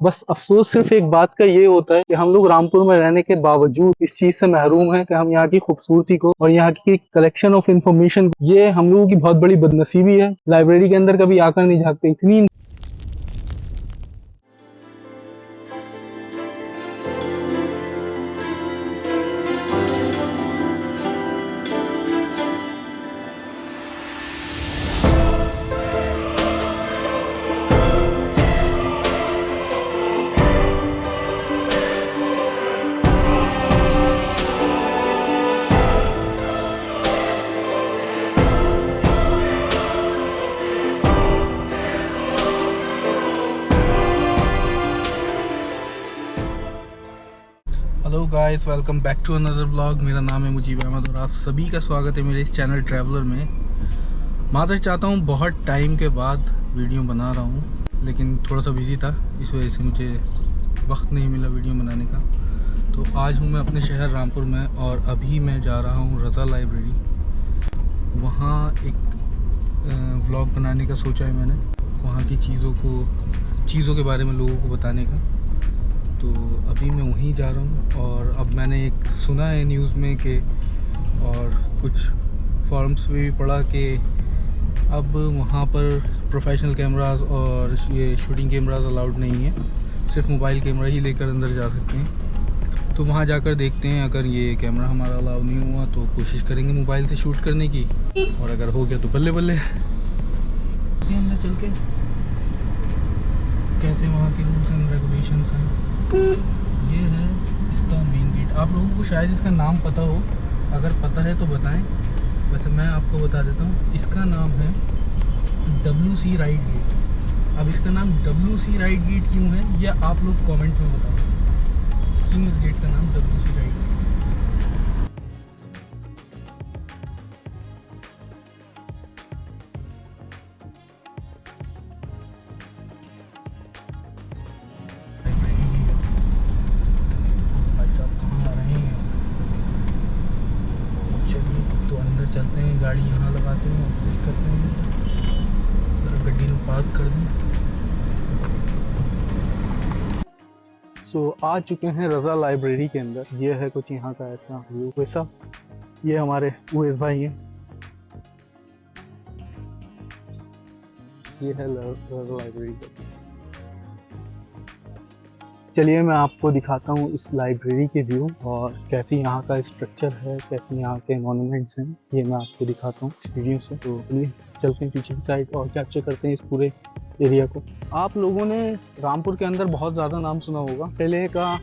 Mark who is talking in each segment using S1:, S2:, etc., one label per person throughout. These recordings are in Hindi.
S1: बस अफ़सोस सिर्फ़ एक बात का ये होता है कि हम लोग रामपुर में रहने के बावजूद इस चीज़ से महरूम हैं कि हम यहाँ की खूबसूरती को और यहाँ की कलेक्शन ऑफ इन्फॉर्मेशन, ये हम लोगों की बहुत बड़ी बदनसीबी है। लाइब्रेरी के अंदर कभी आकर नहीं झाँकते। इतनी
S2: hello guys, welcome back to another vlog. मेरा नाम है मुजीब अहमद और आप सभी का स्वागत है मेरे इस चैनल ट्रैवलर में। मादर चाहता हूँ बहुत टाइम के बाद वीडियो बना रहा हूँ, लेकिन थोड़ा सा बिज़ी था, इस वजह से मुझे वक्त नहीं मिला वीडियो बनाने का। तो आज हूँ मैं अपने शहर रामपुर में और अभी मैं जा रहा हूँ रज़ा लाइब्रेरी। वहाँ एक व्लॉग बनाने का सोचा है मैंने, वहाँ की चीज़ों के बारे में लोगों को बताने का। तो अभी मैं वहीं जा रहा हूँ और अब मैंने एक सुना है न्यूज़ में कि और कुछ फॉरम्स में भी पढ़ा कि अब वहाँ पर प्रोफेशनल कैमरास और ये शूटिंग कैमरास अलाउड नहीं है, सिर्फ मोबाइल कैमरा ही लेकर अंदर जा सकते हैं। तो वहाँ जाकर देखते हैं, अगर ये कैमरा हमारा अलाउ नहीं हुआ तो कोशिश करेंगे मोबाइल से शूट करने की, और अगर हो गया तो बल्ले बल्ले। अंदर चल के कैसे वहाँ के रूल्स एंड रेगुलेशंस हैं। ये है इसका मेन गेट। आप लोगों को शायद इसका नाम पता हो, अगर पता है तो बताएं। वैसे मैं आपको बता देता हूँ, इसका नाम है WC राइट गेट। अब इसका नाम WC राइट गेट क्यों है, यह आप लोग कमेंट में बताओ, क्यों इस गेट का नाम WC राइट गेट। भाई साहब कहाँ आ रहे हैं? चलिए तो अंदर चलते हैं, गाड़ी यहाँ लगाते हैं और वेट करते हैं। ज़रा गड्डी में पार्क कर दें।
S1: आ चुके हैं रज़ा लाइब्रेरी के अंदर। ये है कुछ यहाँ का ऐसा व्यू। वैसा ये हमारे उवैस भाई हैं। ये है रज़ा लाइब्रेरी का। चलिए मैं आपको दिखाता हूँ इस लाइब्रेरी के व्यू और कैसी यहाँ का स्ट्रक्चर है, कैसे यहाँ के मॉन्यूमेंट्स हैं, ये मैं आपको दिखाता हूँ इस वीडियो से। तो चलिए चलते हैं पीछे की साइड और कैप्चर करते हैं इस पूरे एरिया को। आप लोगों ने रामपुर के अंदर बहुत ज़्यादा नाम सुना होगा, पहले का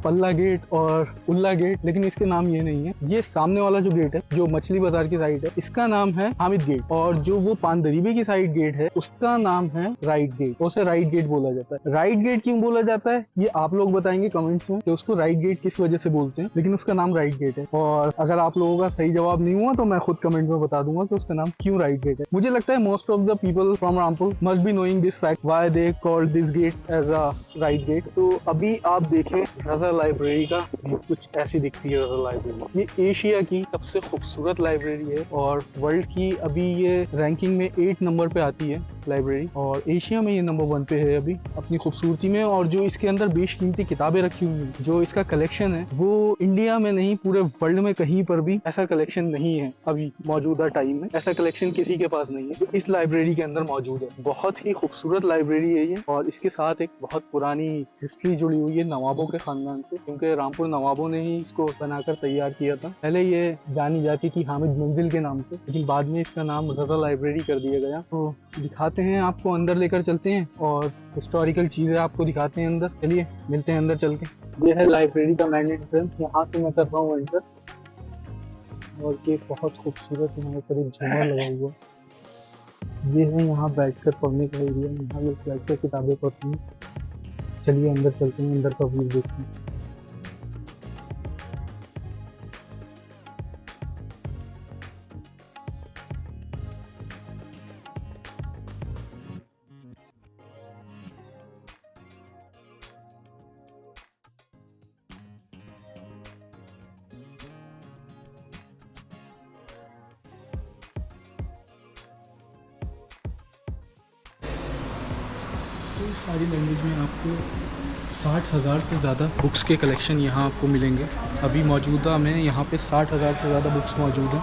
S1: पल्ला गेट और उल्ला गेट, लेकिन इसके नाम ये नहीं है। ये सामने वाला जो गेट है, जो मछली बाजार की साइड है, इसका नाम है हामिद गेट। और जो वो पानदरीबे की साइड गेट है, उसका नाम है राइट गेट। उसे राइट गेट बोला जाता है। राइट गेट क्यों बोला जाता है ये आप लोग बताएंगे कमेंट्स में कि उसको राइट गेट किस वजह से बोलते हैं, लेकिन उसका नाम राइट गेट है। और अगर आप लोगों का सही जवाब नहीं हुआ तो मैं खुद कमेंट में बता दूंगा कि उसका नाम क्यों राइट गेट है। मुझे लगता है most of the people from Rampur must be knowing this fact, why they called this gate as a right gate. तो अभी आप देखें रज़ा लाइब्रेरी का कुछ ऐसी दिखती है रज़ा लाइब्रेरी। ये एशिया की सबसे खूबसूरत लाइब्रेरी है और वर्ल्ड की अभी ये रैंकिंग में 8 नंबर पे आती है लाइब्रेरी, और एशिया में ये नंबर 1 पे है अभी अपनी खूबसूरती में। और जो इसके अंदर बेशकीमती किताबें रखी हुई हैं, जो इसका कलेक्शन है, वो इंडिया में नहीं पूरे वर्ल्ड में कहीं पर भी ऐसा कलेक्शन नहीं है। अभी मौजूदा टाइम में ऐसा कलेक्शन किसी के पास नहीं है जो इस लाइब्रेरी के अंदर मौजूद है। बहुत ही खूबसूरत लाइब्रेरी है ये, और इसके साथ एक बहुत पुरानी हिस्ट्री जुड़ी हुई है नवाबों के खानदान से, क्योंकि रामपुर नवाबों ने ही इसको बनाकर तैयार किया था। पहले ये जानी जाती थी हामिद मंजिल के नाम से, लेकिन बाद में इसका नाम रज़ा लाइब्रेरी कर दिया गया। तो दिखाते हैं, आपको अंदर लेकर चलते हैं और हिस्टोरिकल चीज़ें आपको दिखाते हैं अंदर। चलिए मिलते हैं अंदर चल के। ये है लाइब्रेरी का मेन एंट्रेंस, यहाँ से मैं कर रहा हूँ एंटर। और ये बहुत खूबसूरत यहाँ पर एक झूमर लगा हुआ। ये है यहाँ बैठकर पढ़ने का एरिया, यहाँ लोग बैठकर किताबें पढ़ते हैं। चलिए अंदर चलते हैं, अंदर का व्यू देखते हैं।
S2: तो सारी लैंग्वेज में आपको 60,000 से ज़्यादा बुक्स के कलेक्शन यहाँ आपको मिलेंगे। अभी मौजूदा में यहाँ पे 60,000 से ज़्यादा बुक्स मौजूद हैं।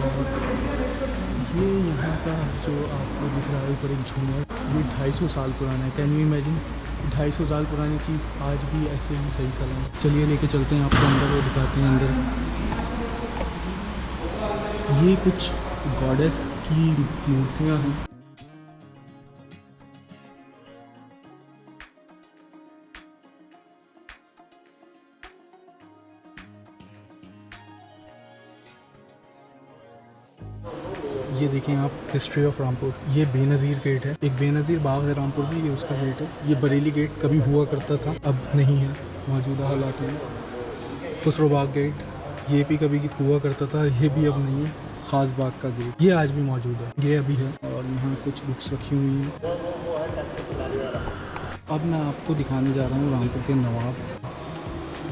S2: और ये यहाँ का जो आपको दिख रहा है ऊपर एक झूमर, ये 250 साल पुराना है। कैन यू इमेजिन 250 साल पुरानी चीज़ आज भी ऐसे ही सही सलाम। चलिए लेके चलते हैं आपको अंदर, वो दिखाते हैं अंदर। ये कुछ गॉडेस की मूर्तियाँ हैं। ये देखें आप, हिस्ट्री ऑफ रामपुर। ये बेनज़ीर गेट है, एक बेनज़ीर बाग है रामपुर में, ये उसका गेट है। ये बरेली गेट कभी हुआ करता था, अब नहीं है मौजूदा हालात में। खुसरो बाग गेट, ये भी कभी हुआ करता था, ये भी अब नहीं है। ख़ास बाग का गेट ये आज भी मौजूद है, ये अभी है। और यहाँ कुछ बुक्स रखी हुई हैं। अब मैं आपको दिखाने जा रहा हूँ रामपुर के नवाब।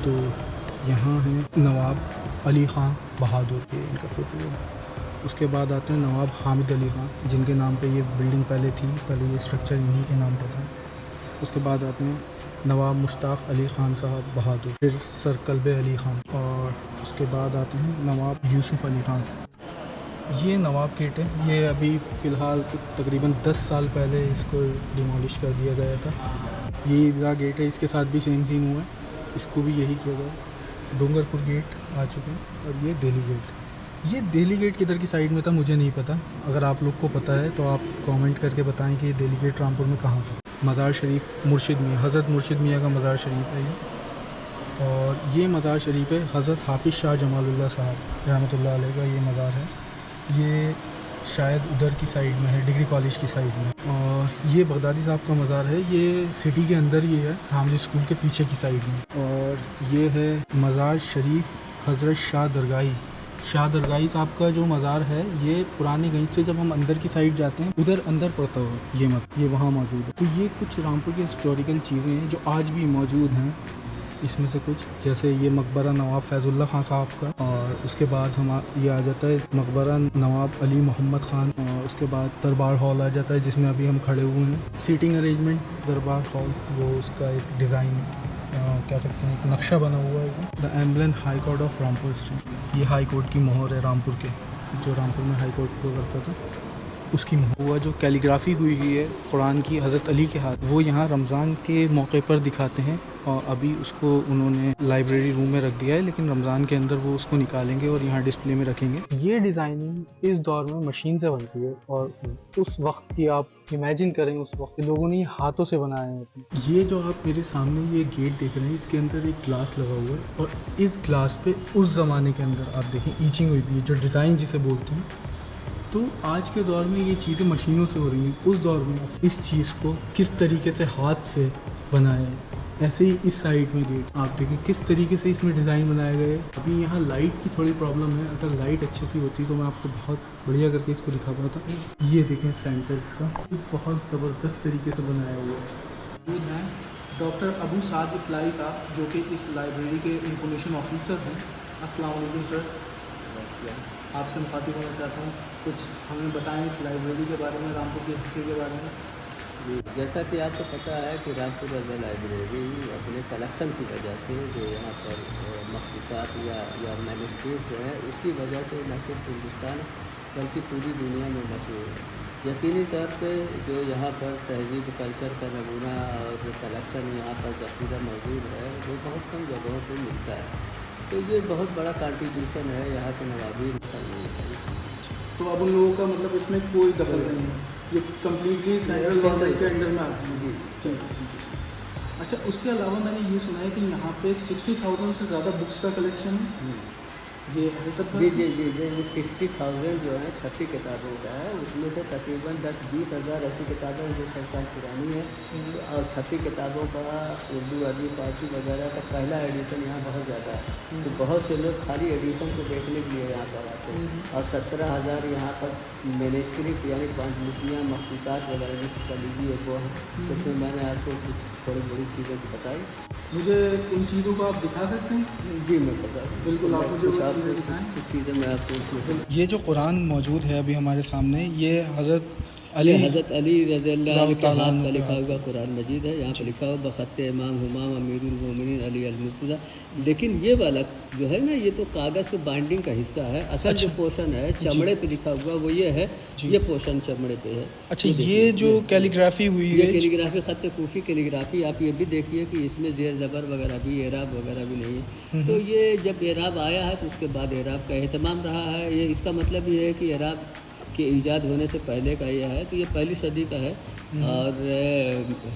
S2: तो यहाँ है नवाब अली ख़ान बहादुर, ये इनका फोटो है। उसके बाद आते हैं नवाब हामिद अली ख़ान, जिनके नाम पे ये बिल्डिंग पहले थी, पहले ये स्ट्रक्चर इन्हीं के नाम पर था। उसके बाद आते हैं नवाब मुश्ताक़ अली ख़ान साहब बहादुर, फिर सर कल्ब अली ख़ान, और उसके बाद आते हैं नवाब यूसुफ़ अली ख़ान। ये नवाब गेट है, ये अभी फ़िलहाल तकरीबन 10 साल पहले इसको डिमोलिश कर दिया गया था। ये ईदगाह गेट है, इसके साथ भी सेम सीन हुआ है, इसको भी यही किया गया। डूंगरपुर गेट आ चुके हैं। और ये दिल्ली गेट, ये दिल्ली गेट किधर की साइड में था मुझे नहीं पता। अगर आप लोग को पता है तो आप कमेंट करके बताएं कि ये दिल्ली गेट रामपुर में कहाँ था। मज़ार शरीफ मुर्शिद मियाँ, हज़रत मुर्शिद मियाँ का मज़ार शरीफ है ये। और ये मज़ार शरीफ है हज़रत हाफिज़ शाह जमालुल्लाह साहब रहमतुल्लाह अलैह का, ये मज़ार है। ये शायद उधर की साइड में है, डिग्री कॉलेज की साइड में। और ये बगदादी साहब का मज़ार है, ये सिटी के अंदर ही है, हामिद स्कूल के पीछे की साइड में। और ये है मज़ार शरीफ हज़रत शाह दरगाही। शाह दरगाही साहब का जो मज़ार है, ये पुरानी गंज से जब हम अंदर की साइड जाते हैं उधर अंदर पड़ता हुआ ये वहाँ मौजूद है। तो ये कुछ रामपुर की हिस्टोरिकल चीज़ें हैं जो आज भी मौजूद हैं। इसमें से कुछ जैसे ये मकबरा नवाब फैज़ुल्लाह खान साहब का, और उसके बाद ये आ जाता है मकबरा नवाब अली मोहम्मद ख़ान, और उसके बाद दरबार हॉल आ जाता है जिसमें अभी हम खड़े हुए हैं। सीटिंग अरेंजमेंट दरबार हॉल, वो उसका एक डिज़ाइन कह सकते हैं, एक नक्शा बना हुआ है। The emblem high court of Rampur street, ये हाई कोर्ट की मोहर है रामपुर के, जो रामपुर में हाई कोर्ट हुआ करता था उसकी मोहर। हुआ जो कैलीग्राफी हुई है कुरान की हज़रत अली के हाथ, वो यहाँ रमज़ान के मौके पर दिखाते हैं। और अभी उसको उन्होंने लाइब्रेरी रूम में रख दिया है, लेकिन रमज़ान के अंदर वो उसको निकालेंगे और यहाँ डिस्प्ले में रखेंगे। ये डिज़ाइनिंग इस दौर में मशीन से बनती है, और उस वक्त की आप इमेजिन करें, उस वक्त के लोगों ने हाथों से बनाए हैं। ये जो आप मेरे सामने ये गेट देख रहे हैं, इसके अंदर एक ग्लास लगा हुआ है, और इस ग्लास पे उस ज़माने के अंदर आप देखें ईचिंग हुई थी, जो डिज़ाइन जिसे बोलते हैं। तो आज के दौर में ये चीज़ें मशीनों से हो रही हैं, उस दौर में इस चीज़ को किस तरीके से हाथ से बनाया है। ऐसे ही इस साइड में गेट आप देखें किस तरीके से इसमें डिज़ाइन बनाया गया है। अभी यहाँ लाइट की थोड़ी प्रॉब्लम है, अगर लाइट अच्छे से होती तो मैं आपको बहुत बढ़िया करके इसको दिखा पाता। ये देखें सेंटर इसका बहुत ज़बरदस्त तरीके से बनाया हुआ है। डॉक्टर अबू साद इस्लाई साहब, जो कि इस लाइब्रेरी के इंफॉर्मेशन ऑफिसर हैं। अस्सलाम वालेकुम सर, आपसे मुखातिब होना चाहता हूँ, कुछ हमें बताएं इस लाइब्रेरी के बारे में, रामपुर की हिस्ट्री के बारे में।
S3: जी, जैसा कि आपको पता है कि रामपुर अर्बन लाइब्रेरी अपने कलेक्शन की वजह से जो यहाँ पर मखलूक़ात या मैन्युस्क्रिप्ट जो है, उसकी वजह से न सिर्फ हिंदुस्तान बल्कि पूरी दुनिया में मशहूर है। यकीनी तौर पे जो यहाँ पर तहज़ीब कल्चर का नमूना और जो कलेक्शन यहाँ पर ज़ख़ीरा मौजूद है, वो बहुत कम जगहों पर मिलता है। तो ये बहुत बड़ा कंट्रीब्यूशन है यहाँ के नवाबी का।
S2: तो अब उन लोगों का मतलब इसमें कोई दखल नहीं है, ये कम्प्लीटली सेंट्रल गवर्नमेंट के अंडर में आती है। चलिए, अच्छा, उसके अलावा मैंने ये सुना है कि यहाँ पे 60,000 से ज़्यादा बुक्स का कलेक्शन है। ये
S3: जी जी जी जी ये 60,000 जो है 30 किताबों का है, उसमें से तकरीबन 10-20 हज़ार ऐसी किताबें जो 100 साल पुरानी है, और 30 किताबों का उर्दू, अरबी, फारसी वगैरह का पहला एडिशन यहाँ बहुत ज़्यादा है। तो बहुत से लोग खाली एडिशन को देखने के लिए यहाँ पर आते हैं। और 17,000 यहाँ पर मैन्युस्क्रिप्ट यानी पांडुलिपियाँ, मखलूक़ात वगैरह जिसका लीजिए वो है। तो फिर मैंने आपको कुछ थोड़ी बड़ी चीज़ें बताई।
S2: मुझे उन चीज़ों को आप दिखा सकते हैं?
S3: जी मैं बता,
S2: बिल्कुल, आप मुझे वो चीज़ें दिखाएँ।
S3: कुछ चीज़ें मैं आपको।
S2: ये जो कुरान मौजूद है अभी हमारे सामने, ये हज़रत
S3: ये हज़रत अली रज़ियल्लाहु अन्हु के हाथ का लिखा हुआ कुरान मजीद है। यहाँ पे लिखा हुआ बख़त इमाम हुमाम अमीरुल मोमिनीन अली अल मुर्तज़ा। लेकिन ये वाला जो है ना, ये तो कागज़ पे बाइंडिंग का हिस्सा है। असल जो पोर्शन है चमड़े पे लिखा हुआ वो ये है, ये पोर्शन चमड़े पे है।
S2: अच्छा, ये जो कैलीग्राफी हुई
S3: ये
S2: है,
S3: कैलीग्राफी ख़त कूफ़ी कैलीग्राफी, आप ये भी देखिए कि इसमें ज़ेर ज़बर वगैरह भी, एराब वगैरह भी नहीं है। तो ये जब एराब आया है तो उसके बाद एराब का एहतमाम रहा है। ये इसका मतलब ये है कि एराब के ईजाद होने से पहले का ये है, तो ये पहली सदी का है। और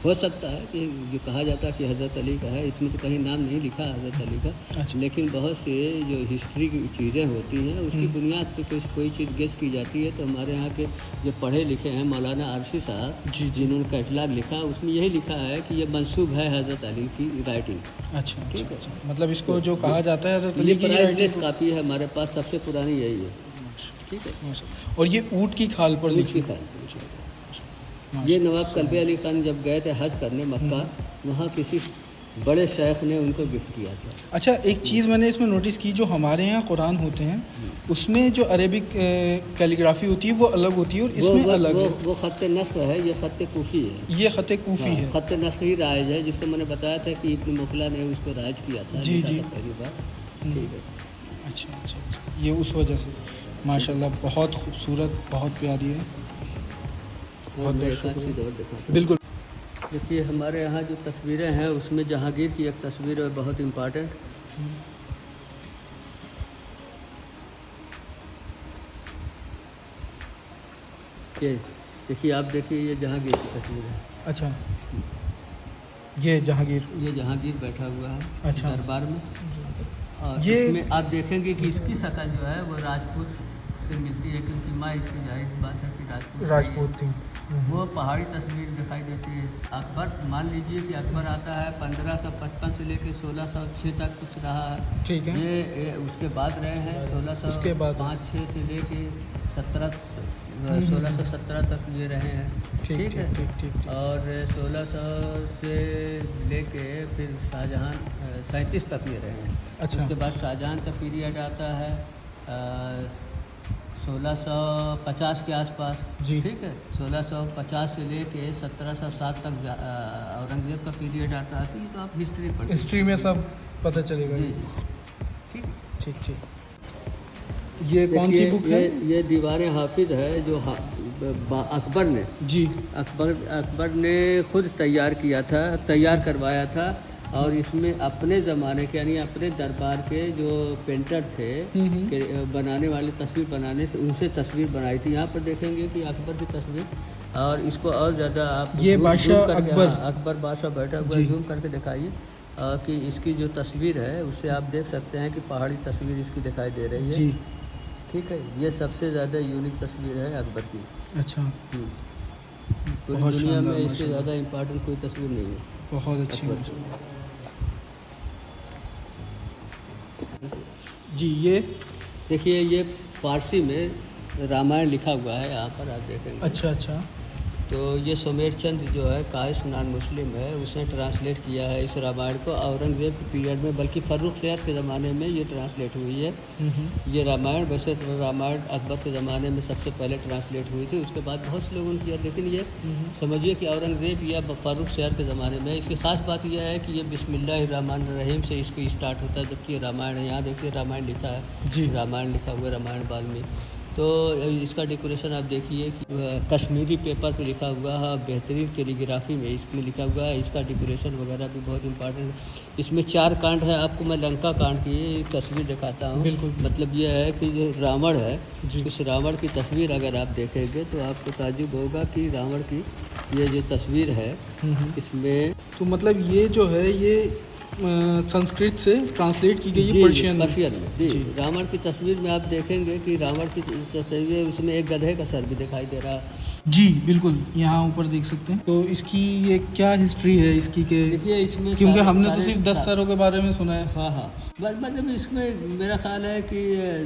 S3: हो सकता है कि जो कहा जाता है कि हज़रत अली का है, इसमें तो कहीं नाम नहीं लिखा हज़रत अली का।
S2: अच्छा।
S3: लेकिन बहुत से जो हिस्ट्री की चीज़ें होती हैं उसकी बुनियाद पे कोई चीज़ गेस की जाती है। तो हमारे यहाँ के जो पढ़े लिखे हैं मौलाना आरशी साहब, जिन्होंने कैटलाग लिखा, उसमें यही लिखा है कि ये मंसूब है हज़रत अली की राइटिंग।
S2: अच्छा, ठीक है। मतलब इसको जो कहा जाता है हज़रत
S3: ये
S2: अली की
S3: प्राइमलेस कापी है हमारे पास, सबसे पुरानी यही है। ठीक है।
S2: और ये ऊँट की खाल पर
S3: ऊँट
S2: लिखी
S3: की खाल। ये नवाब कल्बे अली खान जब गए थे हज करने मक्का, वहाँ किसी बड़े शेख ने उनको गिफ्ट किया था।
S2: अच्छा, एक चीज़ मैंने इसमें नोटिस की, जो हमारे यहाँ कुरान होते हैं उसमें जो अरेबिक कैलीग्राफी होती है वो अलग होती है और इसमें अलग है।
S3: वो ख़त नस्ख है, ये ख़त कूफ़ी है।
S2: ये ख़त कूफ़ी है।
S3: ख़त नस्ख ही राइज है, जिसको मैंने बताया था कि इब्न मुखला ने उसको राइज किया था।
S2: जी जी,
S3: पहली बार। ठीक है।
S2: अच्छा अच्छा, ये उस वजह से माशाल्लाह बहुत खूबसूरत, बहुत प्यारी है। बहुत बिल्कुल।
S3: देखिए हमारे यहाँ जो तस्वीरें हैं उसमें जहांगीर की एक तस्वीर है बहुत इम्पॉर्टेंट। ये देखिए, आप देखिए, ये जहांगीर की तस्वीर है।
S2: अच्छा, ये जहांगीर बैठा हुआ है। अच्छा। दरबार में।
S3: और ये इसमें आप देखेंगे कि इसकी शक्ल जो है वो राजपूत से मिलती है, क्योंकि माँ इसकी जाहिर बात है कि राजपूत थी। वो पहाड़ी तस्वीर दिखाई देती है। अकबर, मान लीजिए कि अकबर आता है 1555 से लेकर 1606 तक कुछ रहा है। ठीक है। ये उसके बाद रहे हैं 1605-6 से लेके 1617 तक ये रहे हैं। ठीक है। ठीक। और 1600 से लेके फिर शाहजहां 37 तक ये रहे हैं। अच्छा। उसके बाद शाहजहां का पीरियड आता है 1650 के आसपास। जी। ठीक है। 1650 से लेके 1707 तक औरंगजेब का पीरियड आता है। तो ये तो आप हिस्ट्री में सब पता चलेगा। ठीक। ये कौन सी बुक है? ये दीवार हाफिज है, जो अकबर ने, जी, अकबर ने खुद तैयार करवाया था। और इसमें अपने ज़माने के यानी अपने दरबार के जो पेंटर थे, के बनाने वाले, तस्वीर बनाने से उनसे तस्वीर बनाई थी। यहाँ पर देखेंगे कि अकबर की तस्वीर, और इसको और ज़्यादा आप ये बादशाह अकबर बादशाह बैठा हुआ, जूम करके दिखाइए कि इसकी जो तस्वीर है उससे आप देख सकते हैं कि पहाड़ी तस्वीर इसकी दिखाई दे रही है। जी। ठीक है। ये सबसे ज़्यादा यूनिक तस्वीर है अकबर की। अच्छा। पूरी दुनिया में इससे ज़्यादा इम्पोर्टेंट कोई तस्वीर नहीं है। बहुत अच्छी। जी, ये देखिए, ये फारसी में रामायण लिखा हुआ है, यहाँ पर आप देखेंगे। अच्छा। तो ये सुमेर चंद जो है कायस नॉन मुस्लिम है, उसने ट्रांसलेट किया है इस रामायण को औरंगज़ेब के पीरियड में, बल्कि फ़र्रुख सैयद के ज़माने में ये ट्रांसलेट हुई है। ये रामायण, वैसे तो रामायण अकबर के ज़माने में सबसे पहले ट्रांसलेट हुई थी, उसके बाद बहुत से लोगों ने किया, लेकिन ये समझिए कि औरंगज़ेब या फ़र्रुख सैयद के ज़माने में। इसकी ख़ास बात यह है कि ये बिस्मिल्लाहिर्रहमानिर्रहीम से इसको स्टार्ट होता है, जबकि रामायण है। यहाँ देखिए रामायण लिखा है। जी। रामायण लिखा हुआ है, रामायण वाल्मीकि। तो इसका डेकोरेशन आप देखिए कि कश्मीरी पेपर पे लिखा हुआ है, बेहतरीन कैलीग्राफी में इसमें लिखा हुआ है। इसका डेकोरेशन वगैरह भी बहुत इंपॉर्टेंट है। इसमें 4 कांड है। आपको मैं लंका कांड की तस्वीर दिखाता हूँ। बिल्कुल। मतलब यह है कि जो रावण है, उस रावण की तस्वीर अगर आप देखेंगे तो आपको ताज्जुब होगा कि रावण की ये जो तस्वीर है इसमें, तो मतलब ये जो है ये संस्कृत से ट्रांसलेट की गई है पर्शियन में। जी। रावण की तस्वीर में आप देखेंगे कि रावण की तस्वीर, उसमें एक गधे का सर भी दिखाई दे रहा है। जी बिल्कुल, यहाँ ऊपर देख सकते हैं। तो इसकी ये क्या हिस्ट्री है इसकी के? देखिए इसमें, क्योंकि हमने तो सिर्फ 10 सरों के बारे में सुना है। हाँ। मतलब इसमें मेरा ख्याल है कि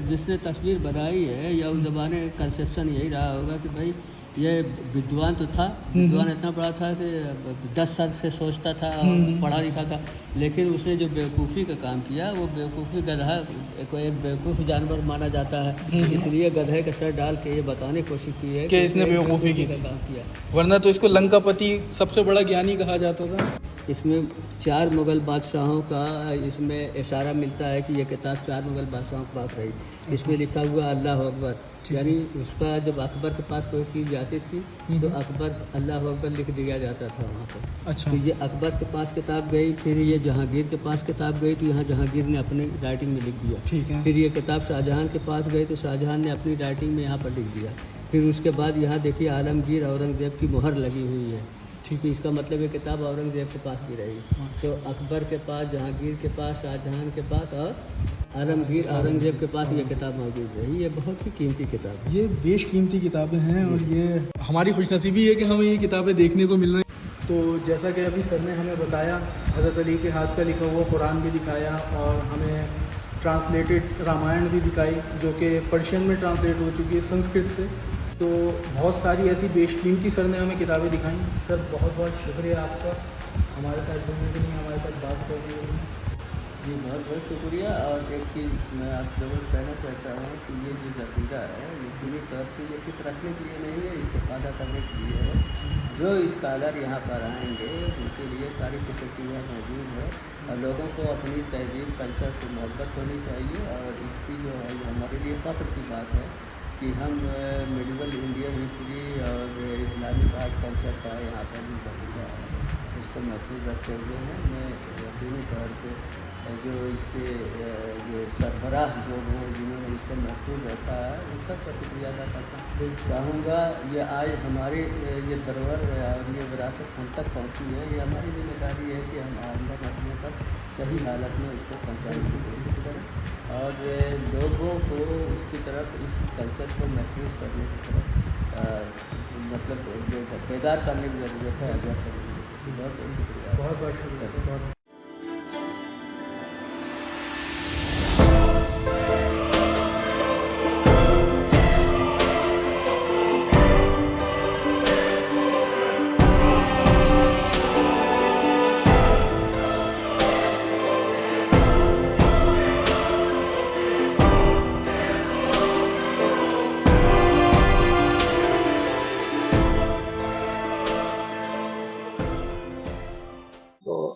S3: जिसने तस्वीर बनाई है या उस ज़माने कंसेप्शन यही रहा होगा कि भाई ये विद्वान तो था, विद्वान इतना बड़ा था कि 10 साल से सोचता था, पढ़ा लिखा था, लेकिन उसने जो बेवकूफ़ी का काम किया वो बेवकूफ़ी गधा को एक बेवकूफ़ जानवर माना जाता है, इसलिए गधे का सर डाल के ये बताने की कोशिश की है
S2: कि इसने बेवकूफ़ी की
S3: का
S2: थी।
S3: काम किया।
S2: वरना तो इसको लंकापति सबसे बड़ा ज्ञानी कहा जाता था।
S3: इसमें 4 मुग़ल बादशाहों का इसमें इशारा मिलता है कि ये किताब 4 मुग़ल बादशाहों के पास रही। इसमें लिखा हुआ अल्लाह अकबर, यानी उसका जब अकबर के पास कोई चीज़ जाती थी तो अकबर अल्लाह अकबर लिख दिया जाता था वहाँ पर।
S2: अच्छा।
S3: तो ये अकबर के पास किताब गई, फिर ये जहांगीर के पास किताब गई तो यहाँ जहांगीर ने अपनी राइटिंग में लिख दिया।
S2: ठीक है।
S3: फिर ये किताब शाहजहां के पास गई तो शाहजहां ने अपनी राइटिंग में यहाँ पर लिख दिया। फिर उसके बाद यहाँ देखिए आलमगीर औरंगज़ेब की मोहर लगी हुई है। ठीक है, इसका मतलब ये किताब औरंगज़ेब के पास भी रही। तो अकबर के पास, जहांगीर के पास, शाहजहां के पास और आलमगीर औरंगज़ेब के पास ये किताब मौजूद रही। ये बहुत ही कीमती किताब है।
S2: ये बेशकीमती किताबें हैं और ये हमारी खुशनसीबी है कि हमें ये किताबें देखने को मिल रही हैं। तो जैसा कि अभी सर ने हमें बताया, हज़रत अली के हाथ का लिखा हुआ कुरान भी दिखाया और हमें ट्रांसलेटेड रामायण भी दिखाई, जो कि पर्शियन में ट्रांसलेट हो चुकी है संस्कृत से। तो बहुत सारी ऐसी बेशकीमती सर ने हमें किताबें दिखाई। सर बहुत बहुत शुक्रिया आपका हमारे साथ जुड़ने के लिए, हमारे साथ बात करने के लिए।
S3: जी बहुत बहुत शुक्रिया। और एक चीज़ मैं आप लोगों से कहना चाहता हूँ कि ये जो अक़ीदा है ये पूरी तौर पर ये सिर्फ रखने के लिए नहीं है, इस्तेफ़ादा करने के लिए है। जो स्कॉलर यहाँ पर आएंगे उनके लिए सारी फैसिलिटियाँ मौजूद है और लोगों को अपनी तहजीब कल्चर से मोहब्बत होनी चाहिए। और इसकी जो है हमारे लिए फ़ख्र की बात है कि हम मिडिवल इंडियन हिस्ट्री और इस्लामिक आर्ट कल्चर का यहाँ पर भी अक़ीदा है, इसको महफूज रखते हुए हैं। मैं यकीनी तौर पर जो इसके जो सरबराह जो हैं जिन्होंने इसको महफूज रखा है उन सब का शुक्रिया अदा करता चाहूँगा। ये आज हमारे ये धरोहर और ये विरासत हम तक पहुँची है, ये हमारी जिम्मेदारी है कि हम आइंदा नस्लों तक सही हालत में इसको पहुँचाने की कोशिश करें और लोगों को इसकी तरफ, इस कल्चर को महफूज करने की तरफ मतलब जो बेदार करने की ज़रूरत है, आगाह करने की। बहुत बहुत शुक्रिया।
S2: बहुत बहुत शुक्रिया।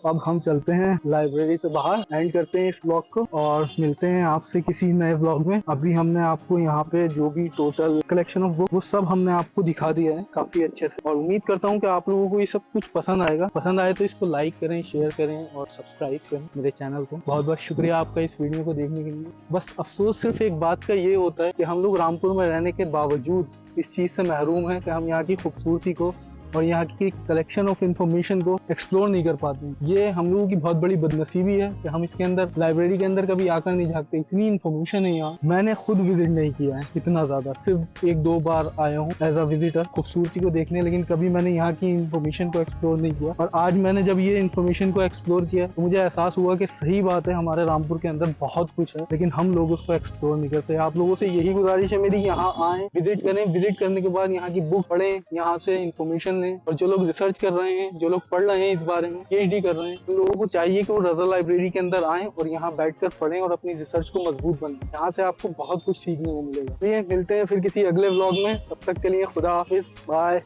S2: अब हम चलते हैं लाइब्रेरी से बाहर, एंड करते हैं इस ब्लॉग को और मिलते हैं आपसे किसी नए ब्लॉग में। अभी हमने आपको यहाँ पे जो भी टोटल कलेक्शन ऑफ बुक वो सब हमने आपको दिखा दिया है काफी अच्छे से, और उम्मीद करता हूँ कि आप लोगों को ये सब कुछ पसंद आएगा। पसंद आए तो इसको लाइक करें, शेयर करें और सब्सक्राइब करें मेरे चैनल को। बहुत बहुत शुक्रिया आपका इस वीडियो को देखने के लिए। बस अफसोस सिर्फ एक बात का ये होता है कि हम लोग रामपुर में रहने के बावजूद इस चीज से महरूम हैं कि हम यहाँ की खूबसूरती को और यहाँ की कलेक्शन ऑफ इन्फॉर्मेशन को एक्सप्लोर नहीं कर पाते हैं। ये हम लोगों की बहुत बड़ी बदनसीबी है कि हम इसके अंदर, लाइब्रेरी के अंदर कभी आकर नहीं झाँकते। इतनी इन्फॉर्मेशन है यहाँ, मैंने खुद विजिट नहीं किया है इतना ज्यादा, सिर्फ 1-2 बार आया हूँ एज अ विजिटर खूबसूरती को देखने, लेकिन कभी मैंने यहाँ की इन्फॉर्मेशन को एक्सप्लोर नहीं किया। और आज मैंने जब ये इन्फॉर्मेशन को एक्सप्लोर किया तो मुझे एहसास हुआ कि सही बात है, हमारे रामपुर के अंदर बहुत कुछ है लेकिन हम लोग उसको एक्सप्लोर नहीं करते। आप लोगों से यही गुजारिश है मेरी, यहाँ आए, विजिट करें, विजिट करने के बाद यहाँ की बुक पढ़ें, यहाँ से इन्फॉर्मेशन लें। और जो लोग रिसर्च कर रहे हैं, जो लोग पढ़ रहे हैं इस बारे में, PhD कर रहे हैं, उन लोगों को चाहिए कि वो रज़ा लाइब्रेरी के अंदर आएं और यहाँ बैठकर पढ़ें और अपनी रिसर्च को मजबूत बनाएं। यहाँ से आपको बहुत कुछ सीखने को मिलेगा। मिलते हैं फिर किसी अगले व्लॉग में, तब तक के लिए खुदा हाफिज, बाय।